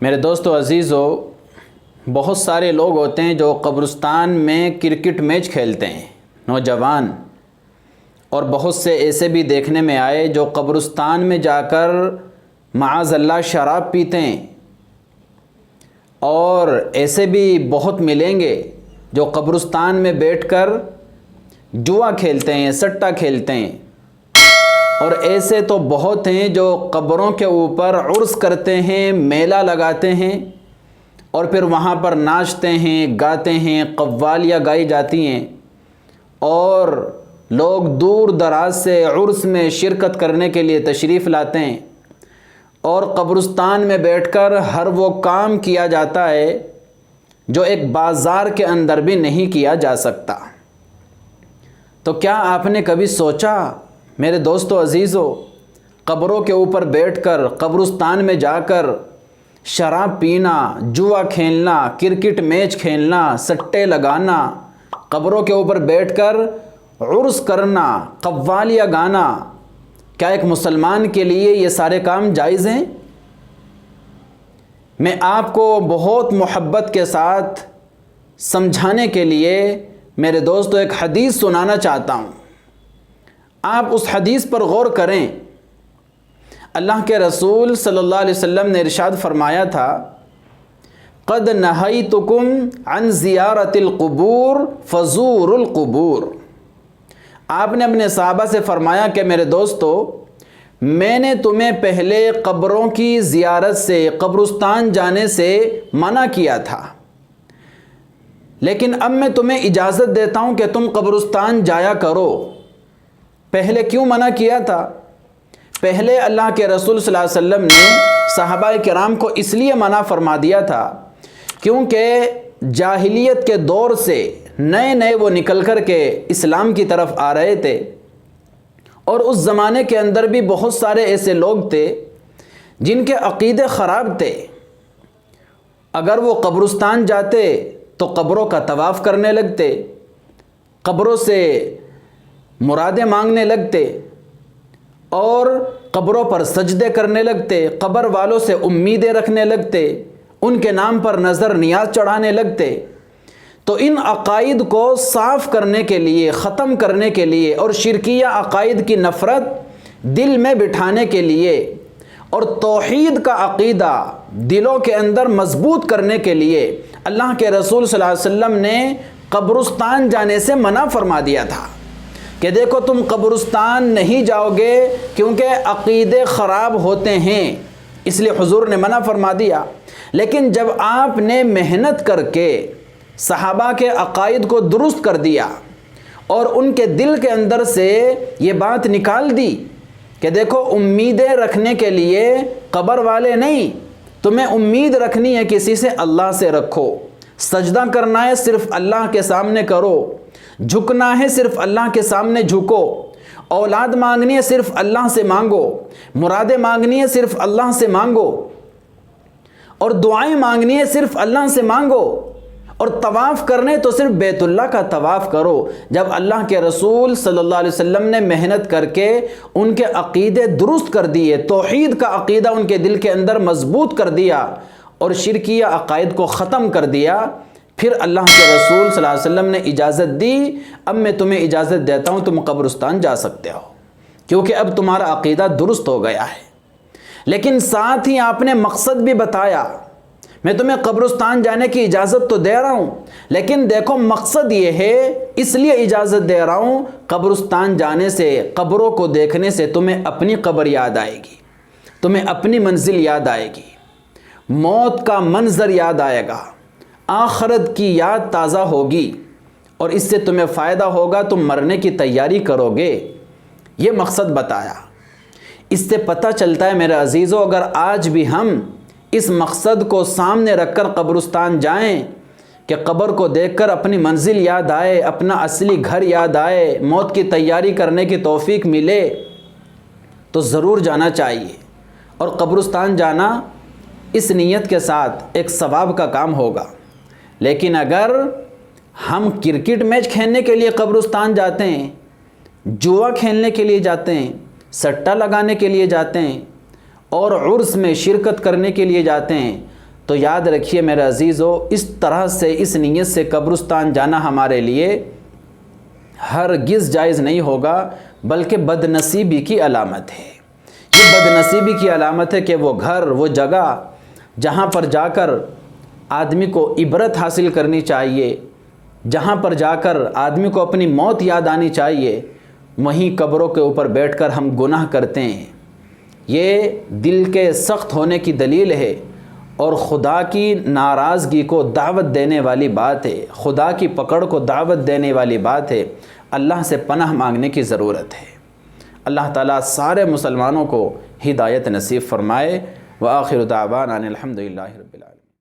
میرے دوستو عزیزو، بہت سارے لوگ ہوتے ہیں جو قبرستان میں کرکٹ میچ کھیلتے ہیں، نوجوان، اور بہت سے ایسے بھی دیکھنے میں آئے جو قبرستان میں جا کر معاذ اللہ شراب پیتے ہیں، اور ایسے بھی بہت ملیں گے جو قبرستان میں بیٹھ کر جوا کھیلتے ہیں، سٹا کھیلتے ہیں، اور ایسے تو بہت ہیں جو قبروں کے اوپر عرس کرتے ہیں، میلہ لگاتے ہیں، اور پھر وہاں پر ناچتے ہیں، گاتے ہیں، قوالیاں گائی جاتی ہیں، اور لوگ دور دراز سے عرس میں شرکت کرنے کے لیے تشریف لاتے ہیں، اور قبرستان میں بیٹھ کر ہر وہ کام کیا جاتا ہے جو ایک بازار کے اندر بھی نہیں کیا جا سکتا۔ تو کیا آپ نے کبھی سوچا میرے دوستو عزیزو، قبروں کے اوپر بیٹھ کر، قبرستان میں جا کر شراب پینا، جوا کھیلنا، کرکٹ میچ کھیلنا، سٹے لگانا، قبروں کے اوپر بیٹھ کر عرس کرنا، قوالیاں گانا، کیا ایک مسلمان کے لیے یہ سارے کام جائز ہیں؟ میں آپ کو بہت محبت کے ساتھ سمجھانے کے لیے میرے دوستو ایک حدیث سنانا چاہتا ہوں۔ آپ اس حدیث پر غور کریں۔ اللہ کے رسول صلی اللہ علیہ وسلم نے ارشاد فرمایا تھا، قد نہیتکم عن زیارت القبور فزوروا القبور۔ آپ نے اپنے صحابہ سے فرمایا کہ میرے دوستو، میں نے تمہیں پہلے قبروں کی زیارت سے، قبرستان جانے سے منع کیا تھا، لیکن اب میں تمہیں اجازت دیتا ہوں کہ تم قبرستان جایا کرو۔ پہلے کیوں منع کیا تھا؟ پہلے اللہ کے رسول صلی اللہ علیہ وسلم نے صحابہ کرام کو اس لیے منع فرما دیا تھا کیونکہ جاہلیت کے دور سے نئے وہ نکل کر کے اسلام کی طرف آ رہے تھے، اور اس زمانے کے اندر بھی بہت سارے ایسے لوگ تھے جن کے عقیدے خراب تھے۔ اگر وہ قبرستان جاتے تو قبروں کا طواف کرنے لگتے، قبروں سے مرادیں مانگنے لگتے، اور قبروں پر سجدے کرنے لگتے، قبر والوں سے امیدیں رکھنے لگتے، ان کے نام پر نظر نیاز چڑھانے لگتے۔ تو ان عقائد کو صاف کرنے کے لیے، ختم کرنے کے لیے، اور شرکیہ عقائد کی نفرت دل میں بٹھانے کے لیے، اور توحید کا عقیدہ دلوں کے اندر مضبوط کرنے کے لیے اللہ کے رسول صلی اللہ علیہ وسلم نے قبرستان جانے سے منع فرما دیا تھا کہ دیکھو تم قبرستان نہیں جاؤ گے کیونکہ عقیدے خراب ہوتے ہیں، اس لیے حضور نے منع فرما دیا۔ لیکن جب آپ نے محنت کر کے صحابہ کے عقائد کو درست کر دیا اور ان کے دل کے اندر سے یہ بات نکال دی کہ دیکھو امیدیں رکھنے کے لیے قبر والے نہیں، تمہیں امید رکھنی ہے کسی سے، اللہ سے رکھو، سجدہ کرنا ہے صرف اللہ کے سامنے کرو، جھکنا ہے صرف اللہ کے سامنے جھکو، اولاد مانگنی ہے صرف اللہ سے مانگو، مرادیں مانگنی ہے صرف اللہ سے مانگو، اور دعائیں مانگنی ہے صرف اللہ سے مانگو، اور طواف کرنے تو صرف بیت اللہ کا طواف کرو۔ جب اللہ کے رسول صلی اللہ علیہ وسلم نے محنت کر کے ان کے عقیدے درست کر دیے، توحید کا عقیدہ ان کے دل کے اندر مضبوط کر دیا اور شرکیہ عقائد کو ختم کر دیا، پھر اللہ کے رسول صلی اللہ علیہ وسلم نے اجازت دی، اب میں تمہیں اجازت دیتا ہوں تم قبرستان جا سکتے ہو کیونکہ اب تمہارا عقیدہ درست ہو گیا ہے۔ لیکن ساتھ ہی آپ نے مقصد بھی بتایا، میں تمہیں قبرستان جانے کی اجازت تو دے رہا ہوں، لیکن دیکھو مقصد یہ ہے، اس لیے اجازت دے رہا ہوں، قبرستان جانے سے، قبروں کو دیکھنے سے تمہیں اپنی قبر یاد آئے گی، تمہیں اپنی منزل یاد آئے گی، موت کا منظر یاد آئے گا، آخرت کی یاد تازہ ہوگی، اور اس سے تمہیں فائدہ ہوگا، تم مرنے کی تیاری کرو گے۔ یہ مقصد بتایا۔ اس سے پتہ چلتا ہے میرے عزیزو، اگر آج بھی ہم اس مقصد کو سامنے رکھ کر قبرستان جائیں کہ قبر کو دیکھ کر اپنی منزل یاد آئے، اپنا اصلی گھر یاد آئے، موت کی تیاری کرنے کی توفیق ملے، تو ضرور جانا چاہیے۔ اور قبرستان جانا اس نیت کے ساتھ ایک ثواب کا کام ہوگا۔ لیکن اگر ہم کرکٹ میچ کھیلنے کے لیے قبرستان جاتے ہیں، جوا کھیلنے کے لیے جاتے ہیں، سٹا لگانے کے لیے جاتے ہیں، اور عرس میں شرکت کرنے کے لیے جاتے ہیں، تو یاد رکھیے میرے عزیزو، اس طرح سے اس نیت سے قبرستان جانا ہمارے لیے ہرگز جائز نہیں ہوگا، بلکہ بد نصیبی کی علامت ہے۔ یہ بد نصیبی کی علامت ہے کہ وہ گھر، وہ جگہ جہاں پر جا کر آدمی کو عبرت حاصل کرنی چاہیے، جہاں پر جا کر آدمی کو اپنی موت یاد آنی چاہیے، وہیں قبروں کے اوپر بیٹھ کر ہم گناہ کرتے ہیں۔ یہ دل کے سخت ہونے کی دلیل ہے اور خدا کی ناراضگی کو دعوت دینے والی بات ہے، خدا کی پکڑ کو دعوت دینے والی بات ہے۔ اللہ سے پناہ مانگنے کی ضرورت ہے۔ اللہ تعالیٰ سارے مسلمانوں کو ہدایت نصیب فرمائے۔ وآخر دعوانا ان الحمد للہ۔